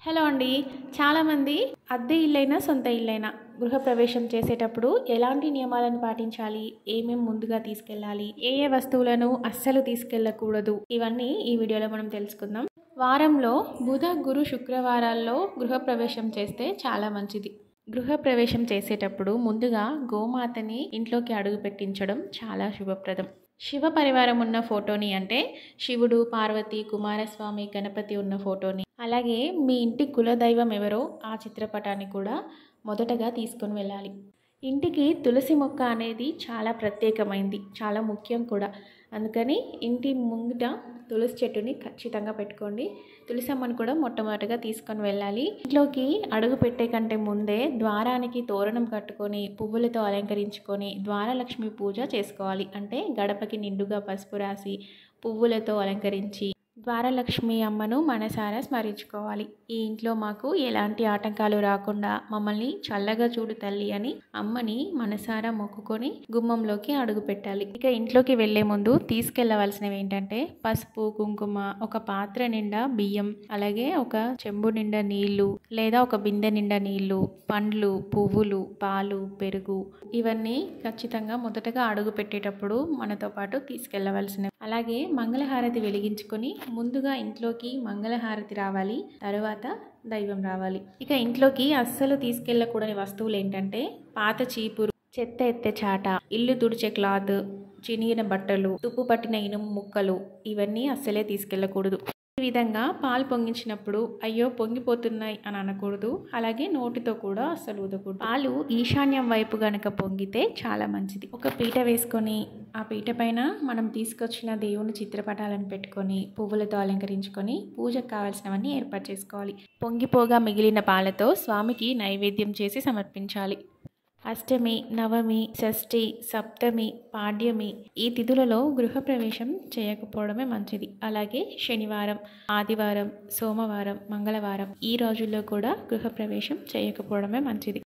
Hello అండి. చాలామంది అద్దె ఇల్లైనా సొంత ఇల్లైనా గృహప్రవేశం చేసేటప్పుడు ఎలాంటి నియమాలను పాటించాలి, ఏమేమి ముందుగా తీసుకెళ్ళాలి, ఏ ఏ వస్తువులను అస్సలు తీసుకెళ్ళకూడదు, ఇవన్నీ ఈ వీడియోలో మనం తెలుసుకుందాం. వారంలో బుధ గురు శుక్రవారాల్లో గృహప్రవేశం చేస్తే చాలా మంచిది. గృహప్రవేశం చేసేటప్పుడు ముందుగా గోమాతని ఇంట్లోకి అడుగు పెట్టించడం చాలా శుభప్రదం. శివ పరివారం ఉన్న ఫోటోని, అంటే శివుడు, పార్వతి, కుమారస్వామి, గణపతి ఉన్న ఫోటోని, అలాగే మీ ఇంటి కులదైవం ఎవరో ఆ చిత్రపటాన్ని కూడా మొదటగా తీసుకొని వెళ్ళాలి. ఇంటికి తులసి మొక్క అనేది చాలా ప్రత్యేకమైంది, చాలా ముఖ్యం కూడా. అందుకని ఇంటి ముంగిట తులసి చెట్టుని ఖచ్చితంగా పెట్టుకోండి. తులసమ్మను కూడా మొట్టమొదటిగా తీసుకొని వెళ్ళాలి. ఇంట్లోకి అడుగు పెట్టే కంటే ముందే ద్వారానికి తోరణం కట్టుకొని పువ్వులతో అలంకరించుకొని ద్వారలక్ష్మి పూజ చేసుకోవాలి. అంటే గడపకి నిండుగా పసుపు రాసి పువ్వులతో అలంకరించి ద్వారలక్ష్మి అమ్మను మనసారా స్మరించుకోవాలి. ఈ ఇంట్లో మాకు ఎలాంటి ఆటంకాలు రాకుండా మమ్మల్ని చల్లగా చూడు తల్లి అని అమ్మని మనసారా మొక్కుకొని గుమ్మంలోకి అడుగు పెట్టాలి. ఇక ఇంట్లోకి వెళ్లే ముందు తీసుకెళ్లవలసినవి ఏంటంటే పసుపు, కుంకుమ, ఒక పాత్ర నిండా బియ్యం, అలాగే ఒక చెంబు నిండా నీళ్లు లేదా ఒక బిందె నిండా నీళ్లు, పండ్లు, పువ్వులు, పాలు, పెరుగు, ఇవన్నీ ఖచ్చితంగా మొదటగా అడుగు పెట్టేటప్పుడు మనతో పాటు తీసుకెళ్లవలసినవి. అలాగే మంగళహారతి వెలిగించుకొని ముందుగా ఇంట్లోకి మంగళహారతి రావాలి, తరువాత దైవం రావాలి. ఇక ఇంట్లోకి అస్సలు తీసుకెళ్ళకూడని వస్తువులు ఏంటంటే పాత చీపురు, చెత్త ఎత్తే చాట, ఇల్లు తుడిచే క్లాత్, చినిగిన బట్టలు, తుప్పు పట్టిన ఇనుము ముక్కలు, ఇవన్నీ అస్సలే తీసుకెళ్ళకూడదు. ఈ విధంగా పాలు పొంగించినప్పుడు అయ్యో పొంగిపోతున్నాయి అని అనకూడదు. అలాగే నోటితో కూడా అస్సలు ఊదకూడదు. పాలు ఈశాన్యం వైపు గనక పొంగితే చాలా మంచిది. ఒక పీట వేసుకొని ఆ పీట పైన మనం తీసుకొచ్చిన దేవుని చిత్రపటాలను పెట్టుకొని పువ్వులతో అలంకరించుకొని పూజకు కావాల్సినవన్నీ ఏర్పాటు చేసుకోవాలి. పొంగిపోగా మిగిలిన పాలతో స్వామికి నైవేద్యం చేసి సమర్పించాలి. అష్టమి, నవమి, షష్ఠి, సప్తమి, పాడ్యమి ఈ తిథులలో గృహప్రవేశం చేయకపోవడమే మంచిది. అలాగే శనివారం, ఆదివారం, సోమవారం, మంగళవారం ఈ రోజుల్లో కూడా గృహప్రవేశం చేయకపోవడమే మంచిది.